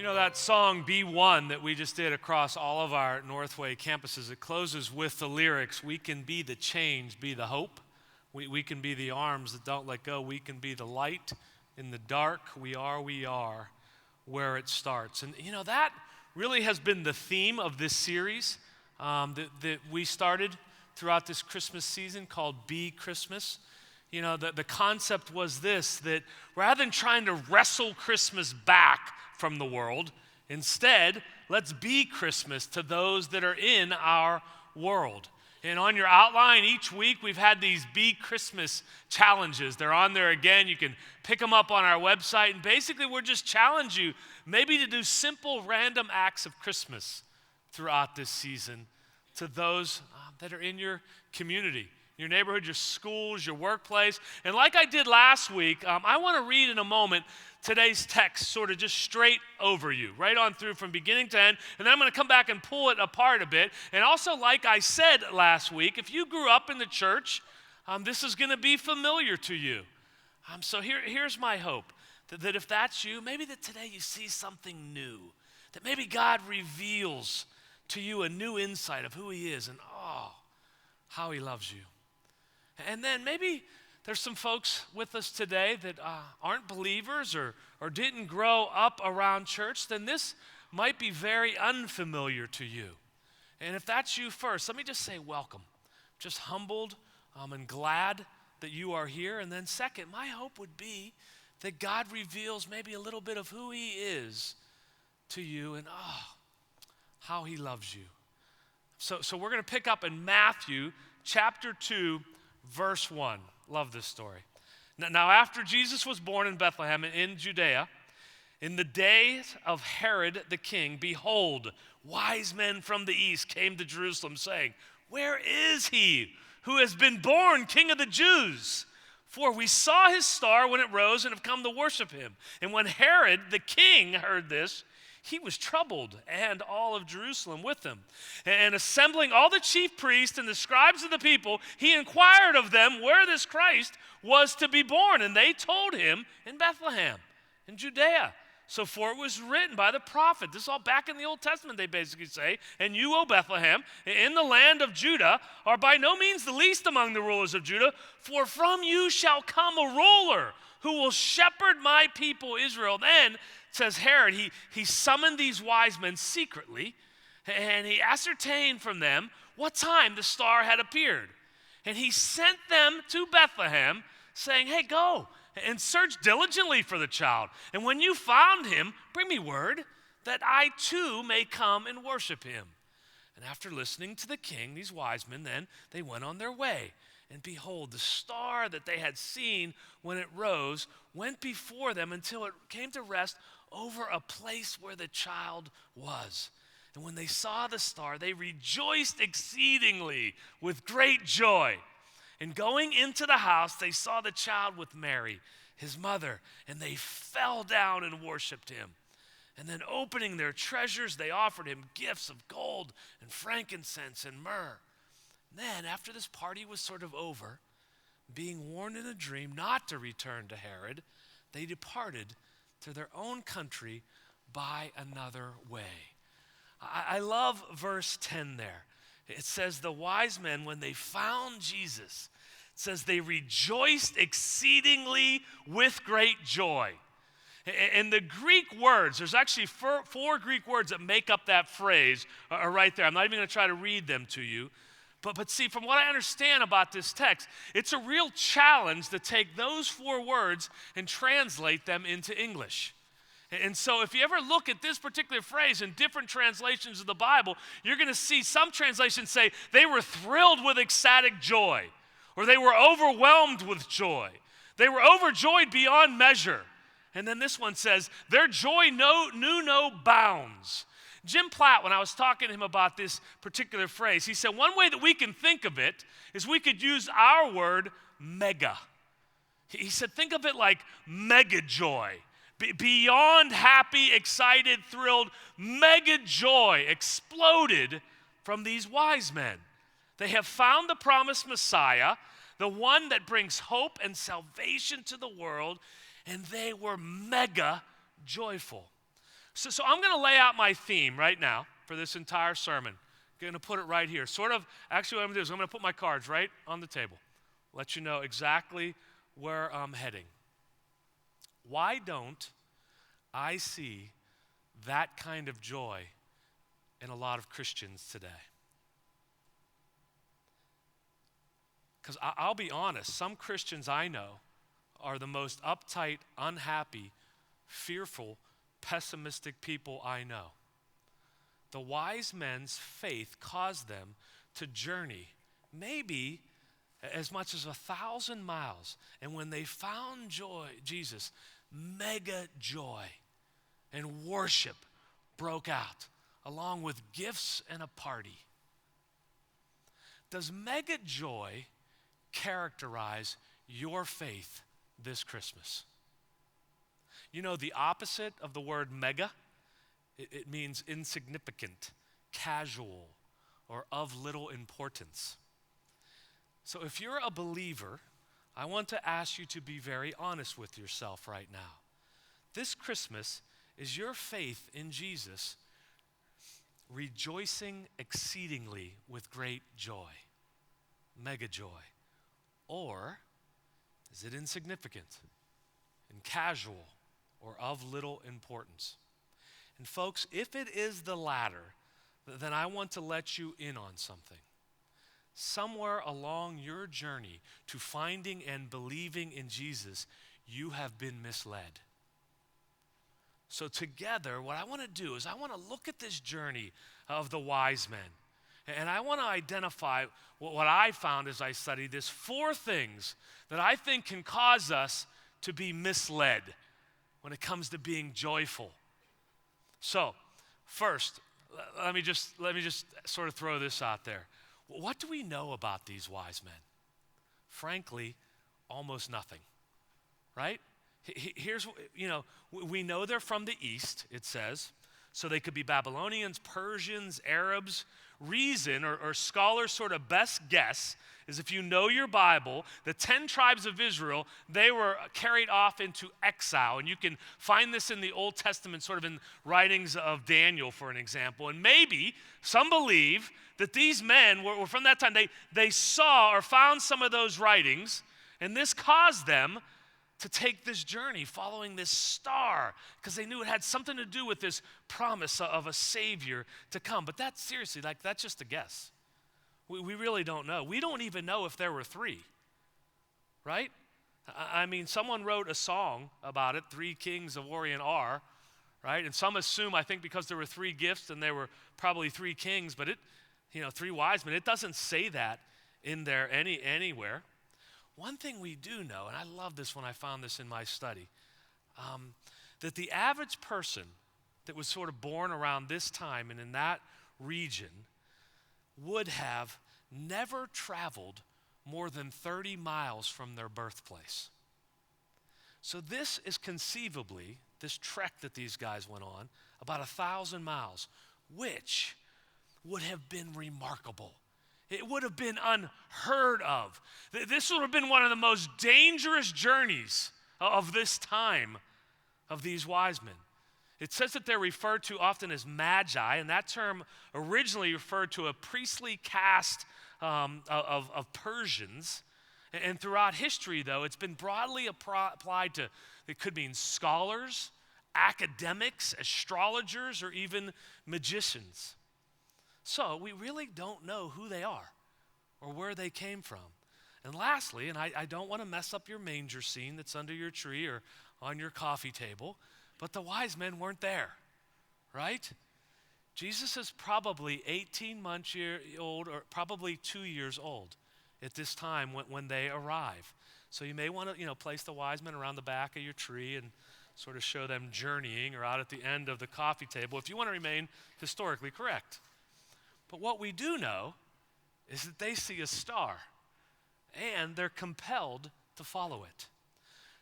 You know that song, Be One, that we just did across all of our Northway campuses, it closes with the lyrics, we can be the change, be the hope. We can be the arms that don't let go. We can be the light in the dark. We are where it starts. And you know, that really has been the theme of this series that we started throughout this Christmas season called Be Christmas. You know, the concept was this, that rather than trying to wrestle Christmas back from the world, instead, let's be Christmas to those that are in our world. And on your outline each week, we've had these Be Christmas challenges. They're on there again. You can pick them up on our website. And basically, we're just challenge you maybe to do simple, random acts of Christmas throughout this season to those that are in your community, your neighborhood, your schools, your workplace. And like I did last week, I want to read in a moment today's text sort of just straight over you, right on through from beginning to end. And then I'm going to come back and pull it apart a bit. And also, like I said last week, if you grew up in the church, this is going to be familiar to you. So here's my hope, that if that's you, maybe that today you see something new, that maybe God reveals to you a new insight of who he is and, how he loves you. And then maybe there's some folks with us today that aren't believers or didn't grow up around church, then this might be very unfamiliar to you. And if that's you first, let me just say welcome. Just humbled and glad that you are here. And then second, my hope would be that God reveals maybe a little bit of who he is to you and how he loves you. So we're going to pick up in Matthew chapter 2, verse 1. Love this story. Now, after Jesus was born in Bethlehem in Judea, in the days of Herod the king, behold, wise men from the east came to Jerusalem, saying, "Where is he who has been born King of the Jews? For we saw his star when it rose and have come to worship him." And when Herod the king heard this, he was troubled, and all of Jerusalem with him. And assembling all the chief priests and the scribes of the people, he inquired of them where this Christ was to be born. And they told him, in Bethlehem, in Judea. So for it was written by the prophet. This is all back in the Old Testament, they basically say. "And you, O Bethlehem, in the land of Judah, are by no means the least among the rulers of Judah, for from you shall come a ruler who will shepherd my people Israel." Then says Herod, he summoned these wise men secretly, and he ascertained from them what time the star had appeared. And he sent them to Bethlehem, saying, "Hey, go and search diligently for the child. And when you found him, bring me word that I too may come and worship him." And after listening to the king, these wise men then, they went on their way. And behold, the star that they had seen when it rose went before them until it came to rest over a place where the child was. And when they saw the star, they rejoiced exceedingly with great joy. And going into the house, they saw the child with Mary, his mother, and they fell down and worshiped him. And then opening their treasures, they offered him gifts of gold and frankincense and myrrh. And then after this party was sort of over, being warned in a dream not to return to Herod, they departed to their own country by another way. I love verse 10 there. It says the wise men, when they found Jesus, it says they rejoiced exceedingly with great joy. And the Greek words, there's actually four Greek words that make up that phrase are right there. I'm not even going to try to read them to you. But see, from what I understand about this text, it's a real challenge to take those four words and translate them into English. And so if you ever look at this particular phrase in different translations of the Bible, you're going to see some translations say they were thrilled with ecstatic joy, or they were overwhelmed with joy. They were overjoyed beyond measure. And then this one says, their joy knew no bounds. Jim Platt, when I was talking to him about this particular phrase, he said one way that we can think of it is we could use our word mega. He said think of it like mega joy. Beyond happy, excited, thrilled, mega joy exploded from these wise men. They have found the promised Messiah, the one that brings hope and salvation to the world, and they were mega joyful. So I'm going to lay out my theme right now for this entire sermon. I'm going to put it right here. Actually what I'm going to do is I'm going to put my cards right on the table. Let you know exactly where I'm heading. Why don't I see that kind of joy in a lot of Christians today? Because I'll be honest, some Christians I know are the most uptight, unhappy, fearful, pessimistic people I know. The wise men's faith caused them to journey maybe as much as 1,000 miles. And when they found Jesus, mega joy and worship broke out, along with gifts and a party. Does mega joy characterize your faith this Christmas? You know, the opposite of the word mega, it means insignificant, casual, or of little importance. So if you're a believer, I want to ask you to be very honest with yourself right now. This Christmas, is your faith in Jesus rejoicing exceedingly with great joy, mega joy? Or is it insignificant and casual or of little importance? And folks, if it is the latter, then I want to let you in on something. Somewhere along your journey to finding and believing in Jesus, you have been misled. So together, what I want to do is I want to look at this journey of the wise men. And I want to identify what I found as I studied this, 4 things that I think can cause us to be misled when it comes to being joyful. So, first, let me just sort of throw this out there. What do we know about these wise men? Frankly, almost nothing, right? Here's, we know they're from the east, it says. So they could be Babylonians, Persians, Arabs. Reason, or scholars' sort of best guess, is if you know your Bible, the 10 tribes of Israel, they were carried off into exile. And you can find this in the Old Testament, sort of in writings of Daniel, for an example. And maybe some believe that these men were from that time, they saw or found some of those writings, and this caused them to take this journey following this star, because they knew it had something to do with this promise of a Savior to come. But that's seriously, that's just a guess. We really don't know. We don't even know if there were 3, right? I mean, someone wrote a song about it, 3 Kings of Orient are, right? And some assume, I think, because there were 3 gifts and there were probably 3 kings, but 3 wise men. It doesn't say that in there anywhere. One thing we do know, and I love this when I found this in my study, that the average person that was sort of born around this time and in that region would have never traveled more than 30 miles from their birthplace. So this is conceivably, this trek that these guys went on, about 1,000 miles, which would have been remarkable. It would have been unheard of. This would have been one of the most dangerous journeys of this time of these wise men. It says that they're referred to often as magi, and that term originally referred to a priestly caste of Persians. And throughout history, though, it's been broadly applied to, it could mean scholars, academics, astrologers, or even magicians. So we really don't know who they are or where they came from. And lastly, and I don't want to mess up your manger scene that's under your tree or on your coffee table, but the wise men weren't there, right? Jesus is probably 18 months old or probably 2 years old at this time when they arrive. So you may want to, place the wise men around the back of your tree and sort of show them journeying, or out at the end of the coffee table if you want to remain historically correct. But what we do know is that they see a star, and they're compelled to follow it.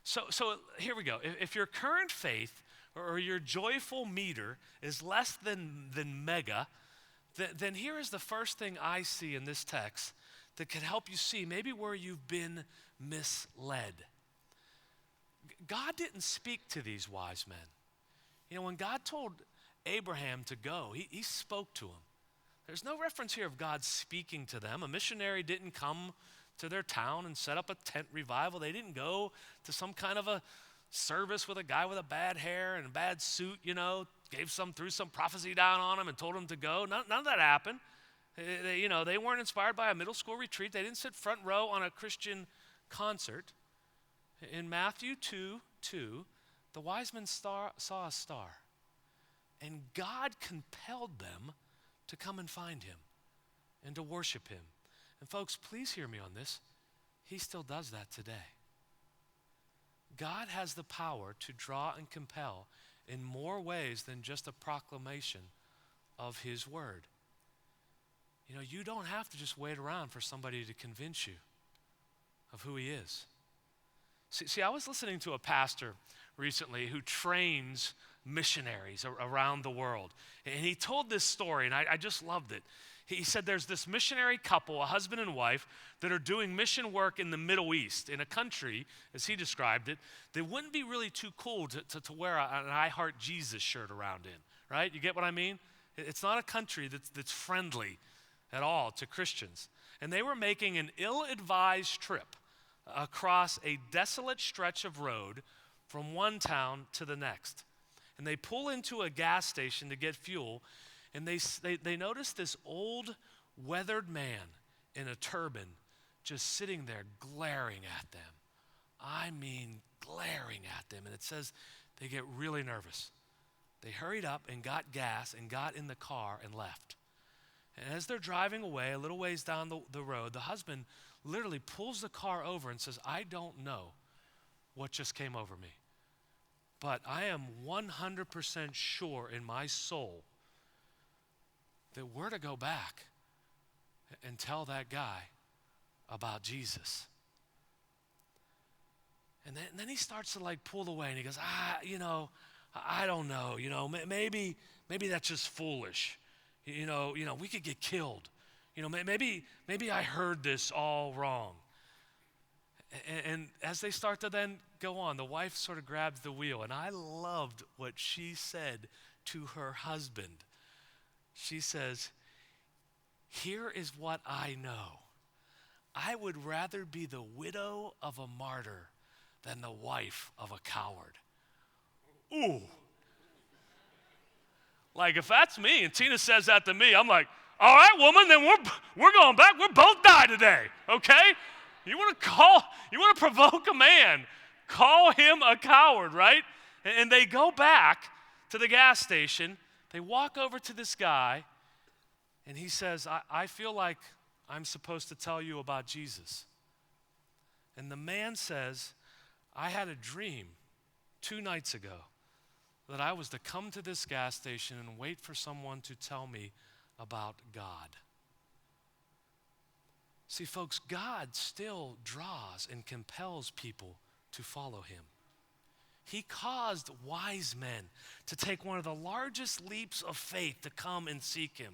So here we go. If your current faith or your joyful meter is less than mega, then here is the first thing I see in this text that can help you see maybe where you've been misled. God didn't speak to these wise men. When God told Abraham to go, he spoke to him. There's no reference here of God speaking to them. A missionary didn't come to their town and set up a tent revival. They didn't go to some kind of a service with a guy with a bad hair and a bad suit, threw some prophecy down on him and told him to go. None of that happened. They weren't inspired by a middle school retreat. They didn't sit front row on a Christian concert. In Matthew 2:2, the wise men saw a star, and God compelled them to come and find him and to worship him. And folks, please hear me on this. He still does that today. God has the power to draw and compel in more ways than just a proclamation of his word. You don't have to just wait around for somebody to convince you of who he is. See, I was listening to a pastor recently who trains missionaries around the world. And he told this story, and I just loved it. He said there's this missionary couple, a husband and wife, that are doing mission work in the Middle East, in a country, as he described it, that wouldn't be really too cool to wear an I Heart Jesus shirt around in, right? You get what I mean? It's not a country that's friendly at all to Christians. And they were making an ill-advised trip across a desolate stretch of road from one town to the next. And they pull into a gas station to get fuel, and they notice this old, weathered man in a turban just sitting there glaring at them. I mean, glaring at them. And it says they get really nervous. They hurried up and got gas and got in the car and left. And as they're driving away, a little ways down the road, the husband literally pulls the car over and says, I don't know what just came over me, but I am 100% sure in my soul that we're to go back and tell that guy about Jesus. And then he starts to pull away, and he goes, I don't know, maybe that's just foolish. We could get killed. Maybe I heard this all wrong. And as they start to then go on, the wife sort of grabs the wheel, and I loved what she said to her husband. She says, here is what I know. I would rather be the widow of a martyr than the wife of a coward. Ooh. If that's me, and Tina says that to me, I'm like, all right, woman, then we're going back. We'll both die today, okay? You want to provoke a man, call him a coward, right? And they go back to the gas station. They walk over to this guy, and he says, I feel like I'm supposed to tell you about Jesus. And the man says, I had a dream 2 nights ago that I was to come to this gas station and wait for someone to tell me about God. See, folks, God still draws and compels people to follow him. He caused wise men to take one of the largest leaps of faith to come and seek him.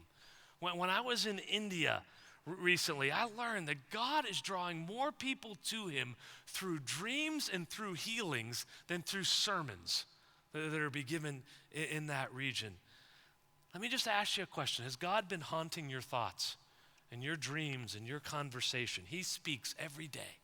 When I was in India recently, I learned that God is drawing more people to him through dreams and through healings than through sermons that are be given in that region. Let me just ask you a question. Has God been haunting your thoughts and your dreams and your conversation? He speaks every day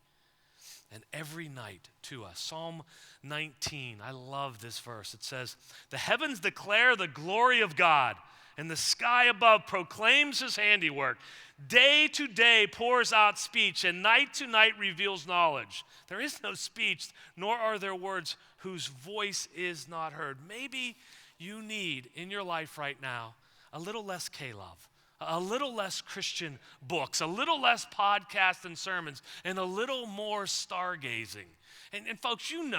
and every night to us. Psalm 19, I love this verse. It says, the heavens declare the glory of God, and the sky above proclaims his handiwork. Day to day pours out speech, and night to night reveals knowledge. There is no speech, nor are there words whose voice is not heard. Maybe you need in your life right now a little less K-Love, a little less Christian books, a little less podcasts and sermons, and a little more stargazing. And folks, I'm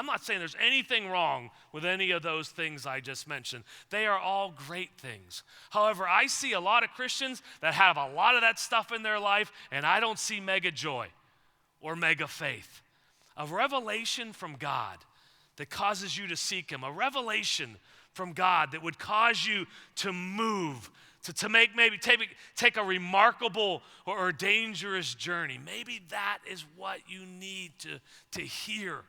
not saying there's anything wrong with any of those things I just mentioned. They are all great things. However, I see a lot of Christians that have a lot of that stuff in their life, and I don't see mega joy or mega faith. A revelation from God that causes you to seek him, a revelation from God that would cause you to move, to take a remarkable or dangerous journey. Maybe that is what you need to hear,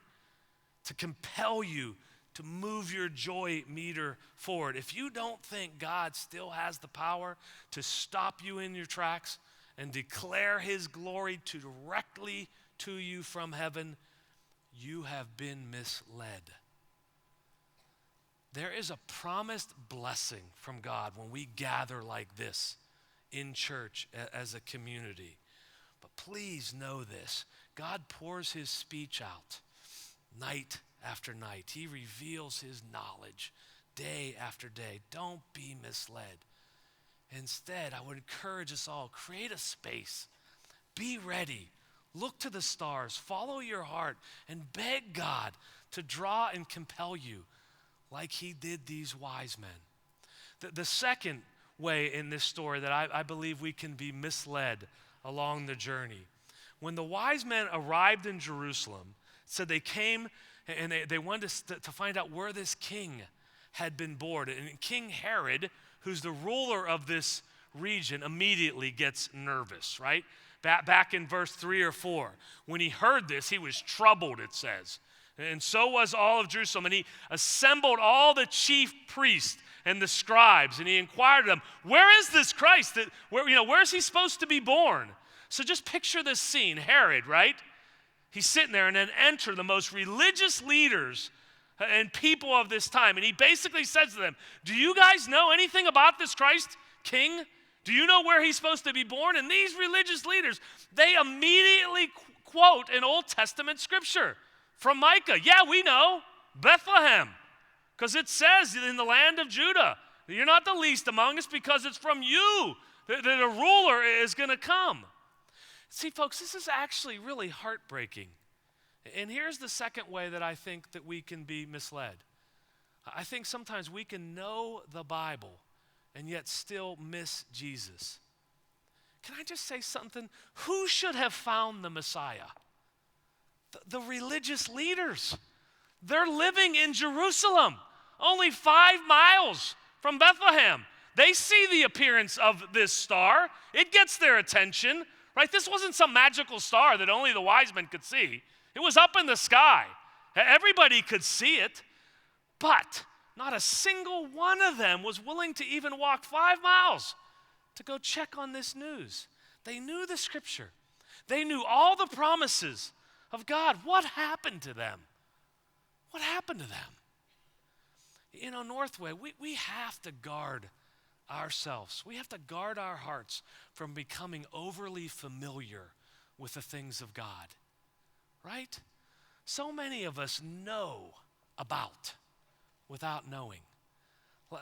to compel you to move your joy meter forward. If you don't think God still has the power to stop you in your tracks and declare his glory directly to you from heaven, you have been misled. There is a promised blessing from God when we gather like this in church as a community. But please know this. God pours his speech out night after night. He reveals his knowledge day after day. Don't be misled. Instead, I would encourage us all, create a space. Be ready. Look to the stars. Follow your heart and beg God to draw and compel you like he did these wise men. The second way in this story that I believe we can be misled along the journey. When the wise men arrived in Jerusalem, said they came and they wanted to find out where this king had been born. And King Herod, who's the ruler of this region, immediately gets nervous, right? Back in verse 3 or 4, when he heard this, he was troubled, it says. And so was all of Jerusalem. And he assembled all the chief priests and the scribes, and he inquired of them, where is this Christ? Where is he supposed to be born? So just picture this scene. Herod, right? He's sitting there, and then enter the most religious leaders and people of this time. And he basically says to them, do you guys know anything about this Christ king? Do you know where he's supposed to be born? And these religious leaders, they immediately quote an Old Testament scripture from Micah. Yeah, we know, Bethlehem, because it says in the land of Judah, you're not the least among us because it's from you that a ruler is going to come. See, folks, this is actually really heartbreaking. And here's the second way that I think that we can be misled. I think sometimes we can know the Bible and yet still miss Jesus. Can I just say something? Who should have found the Messiah? The religious leaders. They're living in Jerusalem, only 5 miles from Bethlehem. They see the appearance of this star. It gets their attention, right? This wasn't some magical star that only the wise men could see. It was up in the sky. Everybody could see it, but not a single one of them was willing to even walk 5 miles to go check on this news. They knew the scripture. They knew all the promises of God. What happened to them? What happened to them? You know, Northway, we have to guard ourselves. We have to guard our hearts from becoming overly familiar with the things of God, right? So many of us know about without knowing.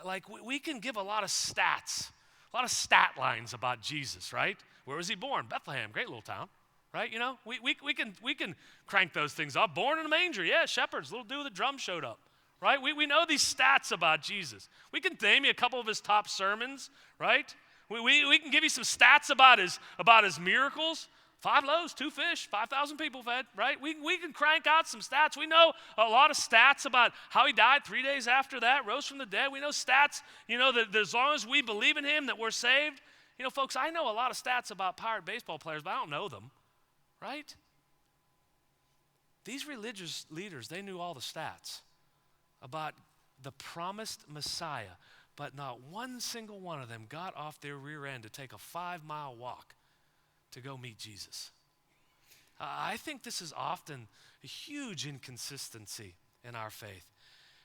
Like we can give a lot of stats, a lot of stat lines about Jesus, right? Where was he born? Bethlehem, great little town, right? You know, we can crank those things up. Born in a manger, yeah, shepherds, little dude with a drum showed up, right? We know these stats about Jesus. We can name you a couple of his top sermons, right? We can give you some stats about his miracles. 5 loaves, 2 fish, 5,000 people fed, right? We can crank out some stats. We know a lot of stats about how he died 3 days after that, rose from the dead. We know stats, you know, that as long as we believe in him, that we're saved. You know, folks, I know a lot of stats about Pirate baseball players, but I don't know them, right? These religious leaders, they knew all the stats about the promised Messiah, but not one single one of them got off their rear end to take a 5-mile walk to go meet Jesus. I think this is often a huge inconsistency in our faith.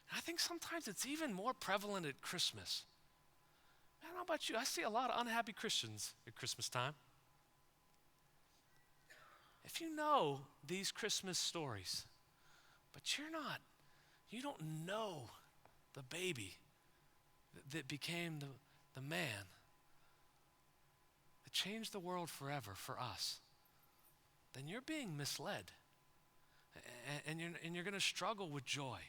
And I think sometimes it's even more prevalent at Christmas. I don't know about you, I see a lot of unhappy Christians at Christmas time. If you know these Christmas stories, but you don't know the baby that became the man that changed the world forever for us, then you're being misled. And you're going to struggle with joy.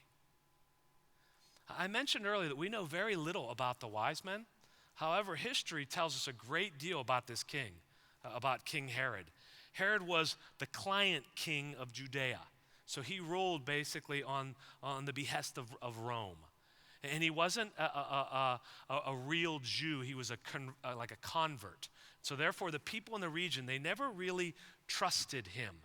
I mentioned earlier that we know very little about the wise men. However, history tells us a great deal about this king, about King Herod. Herod was the client king of Judea. So he ruled basically on the behest of Rome. And he wasn't a real Jew. He was like a convert. So therefore, the people in the region, they never really trusted him.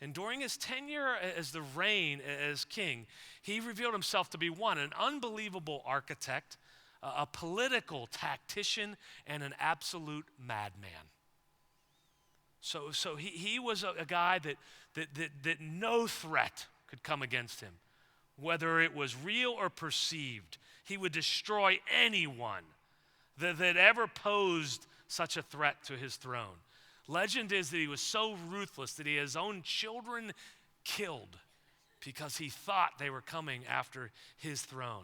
And during his tenure as the reign as king, he revealed himself to be one, an unbelievable architect, a political tactician, and an absolute madman. So he was a guy that no threat could come against him, whether it was real or perceived. He would destroy anyone that ever posed such a threat to his throne. Legend is that he was so ruthless that he had his own children killed because he thought they were coming after his throne.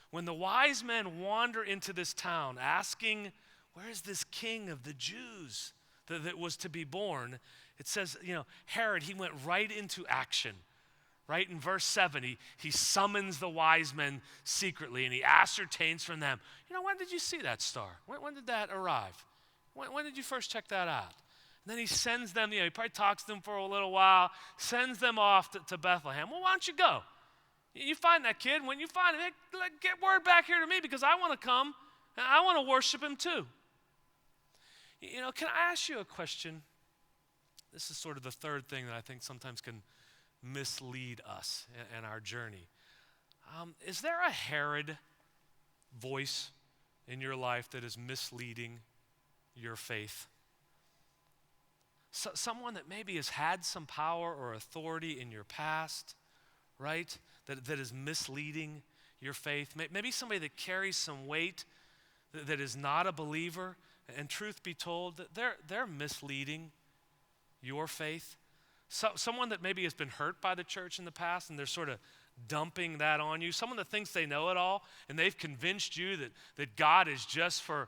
When the wise men wander into this town asking, where is this king of the Jews that was to be born? It says, Herod, he went right into action. Right in verse 7, he summons the wise men secretly and he ascertains from them, when did you see that star? When did that arrive? When did you first check that out? And then he sends them, he probably talks to them for a little while, sends them off to Bethlehem. Well, why don't you go? You find that kid. When you find him, get word back here to me because I want to come and I want to worship him too. Can I ask you a question? This is sort of the third thing that I think sometimes can mislead us in our journey. Is there a Herod voice in your life that is misleading your faith? Someone that maybe has had some power or authority in your past, right? That is misleading your faith. Maybe somebody that carries some weight that is not a believer. And truth be told, that they're misleading your faith. Someone that maybe has been hurt by the church in the past and they're sort of dumping that on you. Someone that thinks they know it all and they've convinced you that God is just for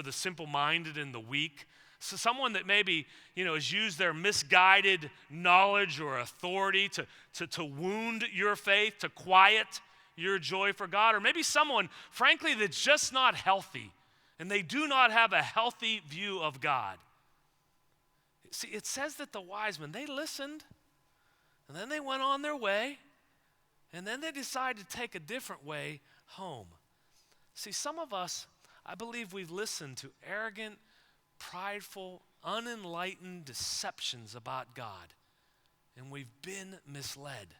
the simple-minded and the weak. So someone that maybe, has used their misguided knowledge or authority to wound your faith, to quiet your joy for God. Or maybe someone, frankly, that's just not healthy and they do not have a healthy view of God. See, it says that the wise men, they listened, and then they went on their way, and then they decided to take a different way home. See, some of us, I believe we've listened to arrogant, prideful, unenlightened deceptions about God, and we've been misled.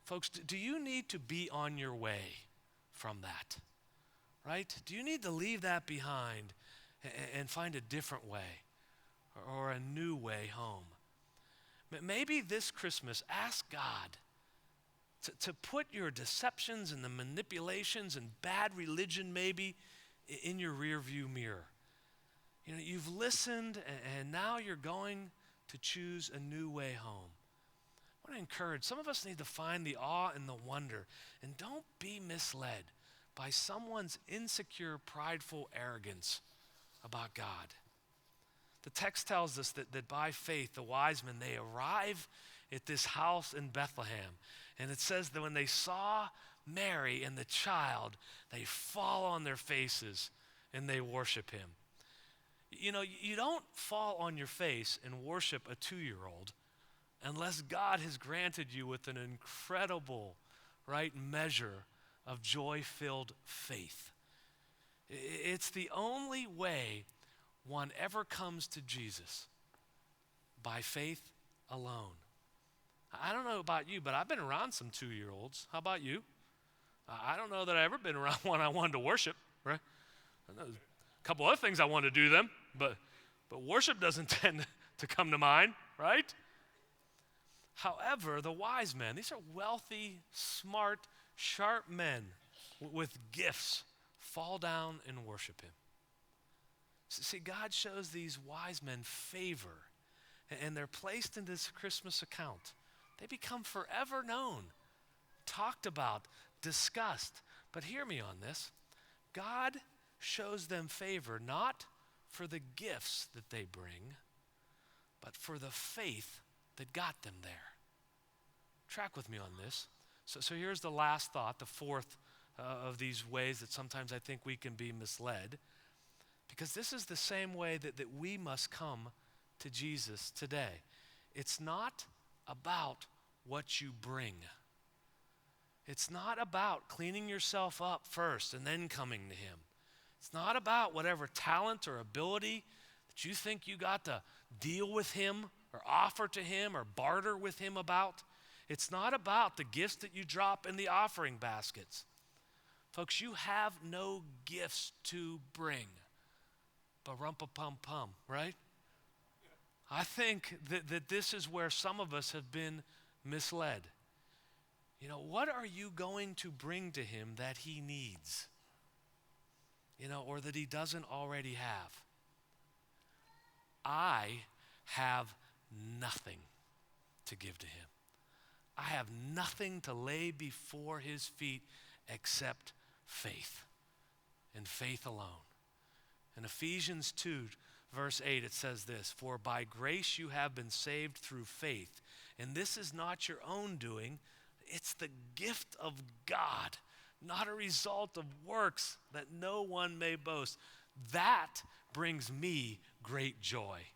Folks, do you need to be on your way from that? Right? Do you need to leave that behind and find a different way? Or a new way home? Maybe this Christmas, ask God to put your deceptions and the manipulations and bad religion maybe in your rearview mirror. You've listened and now you're going to choose a new way home. I want to encourage, some of us need to find the awe and the wonder, and don't be misled by someone's insecure, prideful arrogance about God. The text tells us that by faith, the wise men, they arrive at this house in Bethlehem. And it says that when they saw Mary and the child, they fall on their faces and they worship him. You don't fall on your face and worship a 2-year-old unless God has granted you with an incredible, right, measure of joy-filled faith. It's the only way one ever comes to Jesus, by faith alone. I don't know about you, but I've been around some 2-year-olds. How about you? I don't know that I've ever been around one I wanted to worship, right? I know a couple other things I want to do them, but worship doesn't tend to come to mind, right? However, the wise men, these are wealthy, smart, sharp men with gifts, fall down and worship him. See, God shows these wise men favor, and they're placed in this Christmas account. They become forever known, talked about, discussed. But hear me on this. God shows them favor not for the gifts that they bring, but for the faith that got them there. Track with me on this. So here's the last thought, the fourth of these ways that sometimes I think we can be misled. Because this is the same way that we must come to Jesus today. It's not about what you bring. It's not about cleaning yourself up first and then coming to him. It's not about whatever talent or ability that you think you got to deal with him or offer to him or barter with him about. It's not about the gifts that you drop in the offering baskets. Folks, you have no gifts to bring. Ba-rum-pa-pum-pum, right? I think that this is where some of us have been misled. You know, what are you going to bring to him that he needs? You know, or that he doesn't already have? I have nothing to give to him. I have nothing to lay before his feet except faith, and faith alone. In Ephesians 2, verse 8, it says this, "For by grace you have been saved through faith, and this is not your own doing, it's the gift of God, not a result of works, that no one may boast." That brings me great joy.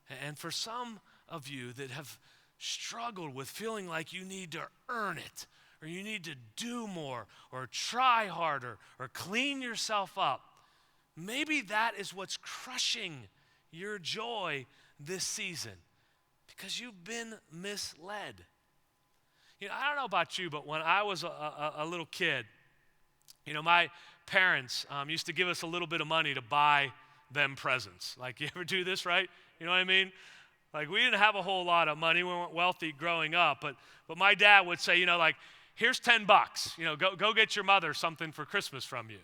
And for some of you that have struggled with feeling like you need to earn it, or you need to do more, or try harder, or clean yourself up, maybe that is what's crushing your joy this season, because you've been misled. You know, I don't know about you, but when I was a little kid, you know, my parents used to give us a little bit of money to buy them presents. Like, you ever do this, right? You know what I mean? Like, we didn't have a whole lot of money. We weren't wealthy growing up, but my dad would say, you know, like, here's $10. You know, go get your mother something for Christmas from you.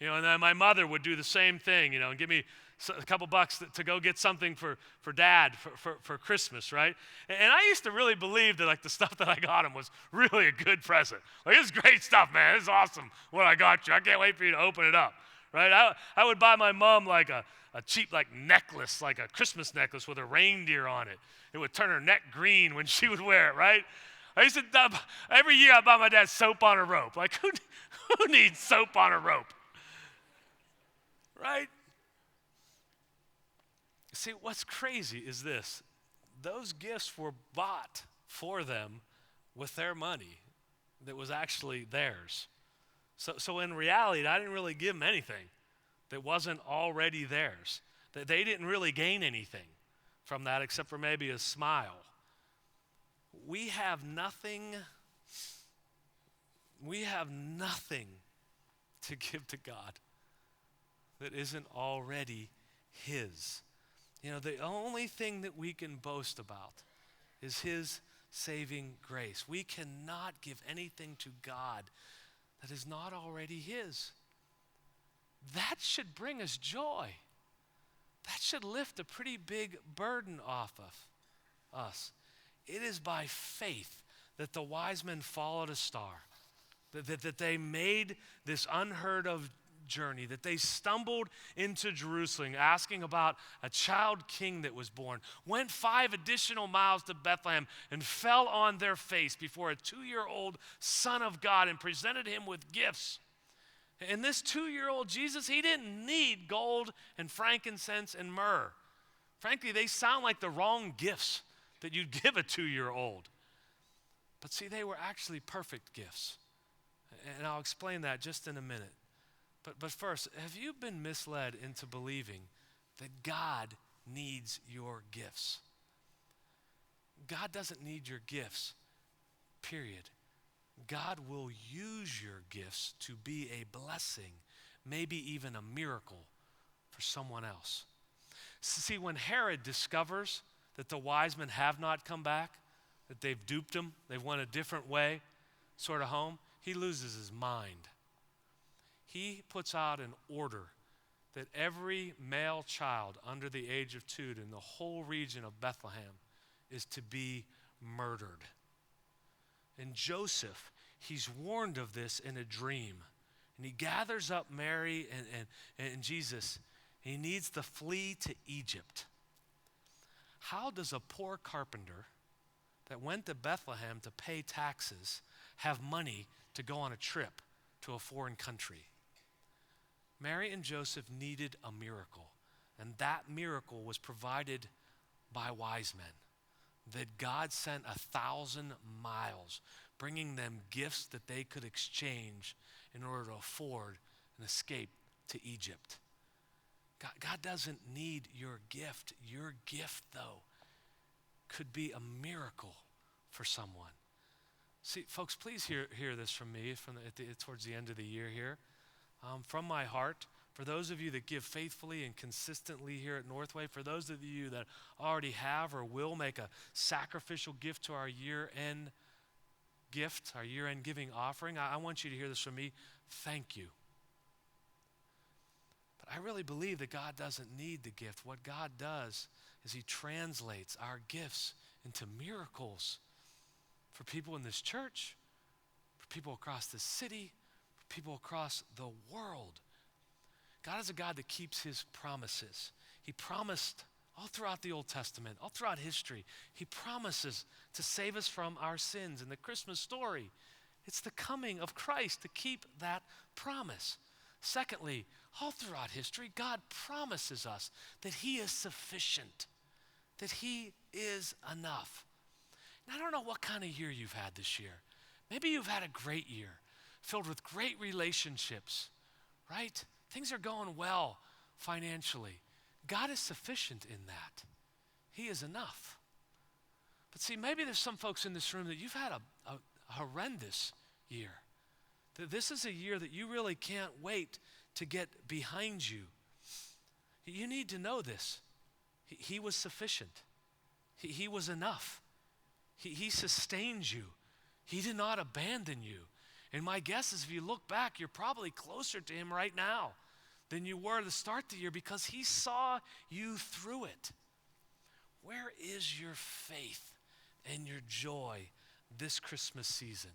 You know, and then my mother would do the same thing, you know, and give me a couple bucks to go get something for dad for Christmas, right? And I used to really believe that, like, the stuff that I got him was really a good present. Like, this is great stuff, man. This is awesome what I got you. I can't wait for you to open it up, right? I would buy my mom, like, a cheap, like, necklace, like a Christmas necklace with a reindeer on it. It would turn her neck green when she would wear it, right? I used to, every year I buy my dad soap on a rope. Like, who needs soap on a rope? Right? See, what's crazy is this. Those gifts were bought for them with their money that was actually theirs. So in reality, I didn't really give them anything that wasn't already theirs. That they didn't really gain anything from that except for maybe a smile. We have nothing to give to God that isn't already his. You know, the only thing that we can boast about is his saving grace. We cannot give anything to God that is not already his. That should bring us joy. That should lift a pretty big burden off of us. It is by faith that the wise men followed a star, that they made this unheard of journey, that they stumbled into Jerusalem asking about a child king that was born, went 5 additional miles to Bethlehem and fell on their face before a 2-year-old son of God and presented him with gifts. And this 2-year-old Jesus, he didn't need gold and frankincense and myrrh. Frankly, they sound like the wrong gifts that you'd give a 2-year-old. But see, they were actually perfect gifts. And I'll explain that just in a minute. But first, have you been misled into believing that God needs your gifts? God doesn't need your gifts, period. God will use your gifts to be a blessing, maybe even a miracle for someone else. See, when Herod discovers that the wise men have not come back, that they've duped him, they've went a different way, sort of home, he loses his mind. He puts out an order that every male child under the age of 2 in the whole region of Bethlehem is to be murdered. And Joseph, he's warned of this in a dream. And he gathers up Mary and Jesus. He needs to flee to Egypt. How does a poor carpenter that went to Bethlehem to pay taxes have money to go on a trip to a foreign country? Mary and Joseph needed a miracle, and that miracle was provided by wise men. That God sent 1,000 miles, bringing them gifts that they could exchange in order to afford an escape to Egypt. God doesn't need your gift. Your gift, though, could be a miracle for someone. See, folks, please hear this from me towards the end of the year here. From my heart, for those of you that give faithfully and consistently here at Northway, for those of you that already have or will make a sacrificial gift to our year-end gift, our year-end giving offering, I want you to hear this from me. Thank you. But I really believe that God doesn't need the gift. What God does is he translates our gifts into miracles for people in this church, for people across the city, for people across the world. God is a God that keeps his promises. He promised all throughout the Old Testament, all throughout history, he promises to save us from our sins. In the Christmas story, it's the coming of Christ to keep that promise. Secondly, all throughout history, God promises us that he is sufficient, that he is enough. And I don't know what kind of year you've had this year. Maybe you've had a great year, filled with great relationships, right? Things are going well financially. God is sufficient in that. He is enough. But see, maybe there's some folks in this room that you've had a horrendous year. This is a year that you really can't wait to get behind you. You need to know this. He was sufficient. He was enough. He sustained you. He did not abandon you. And my guess is if you look back, you're probably closer to him right now than you were to start the year because he saw you through it. Where is your faith and your joy this Christmas season?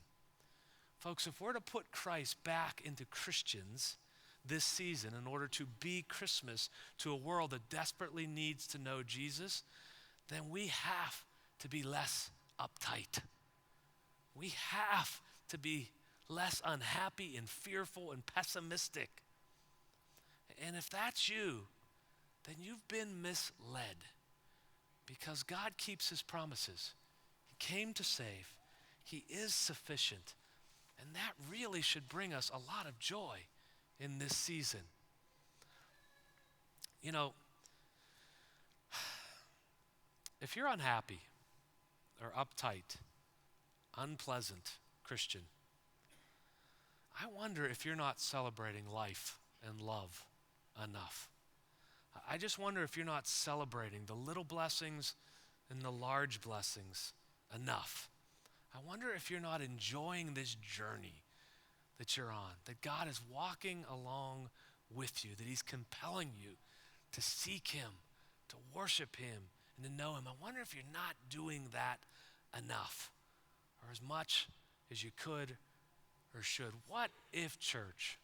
Folks, if we're to put Christ back into Christians this season in order to be Christmas to a world that desperately needs to know Jesus, then we have to be less uptight. We have to be less unhappy and fearful and pessimistic. And if that's you, then you've been misled because God keeps his promises. He came to save. He is sufficient. And that really should bring us a lot of joy in this season. You know, if you're unhappy or uptight, unpleasant Christian, I wonder if you're not celebrating life and love enough. I just wonder if you're not celebrating the little blessings and the large blessings enough. I wonder if you're not enjoying this journey that you're on, that God is walking along with you, that he's compelling you to seek him, to worship him, and to know him. I wonder if you're not doing that enough or as much as you could or should. What if, church,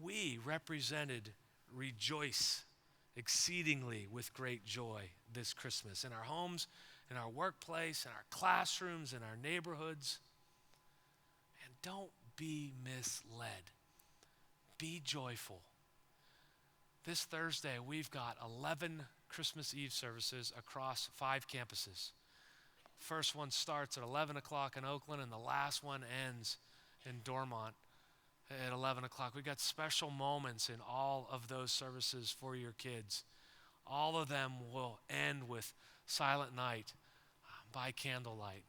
we represented rejoice exceedingly with great joy this Christmas in our homes, in our workplace, in our classrooms, in our neighborhoods? And don't be misled. Be joyful. This Thursday, we've got 11 Christmas Eve services across 5 campuses. First one starts at 11 o'clock in Oakland, and the last one ends in Dormont at 11 o'clock. We've got special moments in all of those services for your kids. All of them will end with Silent Night by candlelight.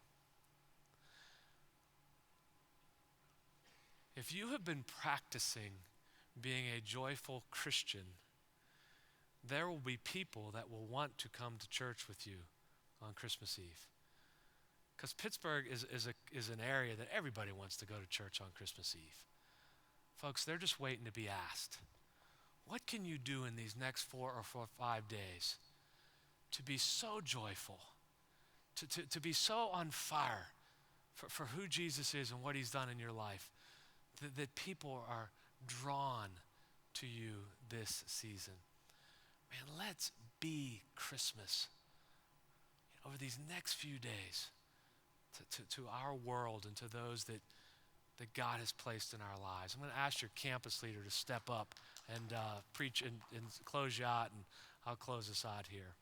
If you have been practicing being a joyful Christian, there will be people that will want to come to church with you on Christmas Eve. Because Pittsburgh is an area that everybody wants to go to church on Christmas Eve. Folks, they're just waiting to be asked. What can you do in these next 4 or 5 days to be so joyful, to be so on fire for who Jesus is and what he's done in your life, that people are drawn to you this season? Man, let's be Christmas over these next few days to our world and to those that God has placed in our lives. I'm going to ask your campus leader to step up and preach and close you out, and I'll close us out here.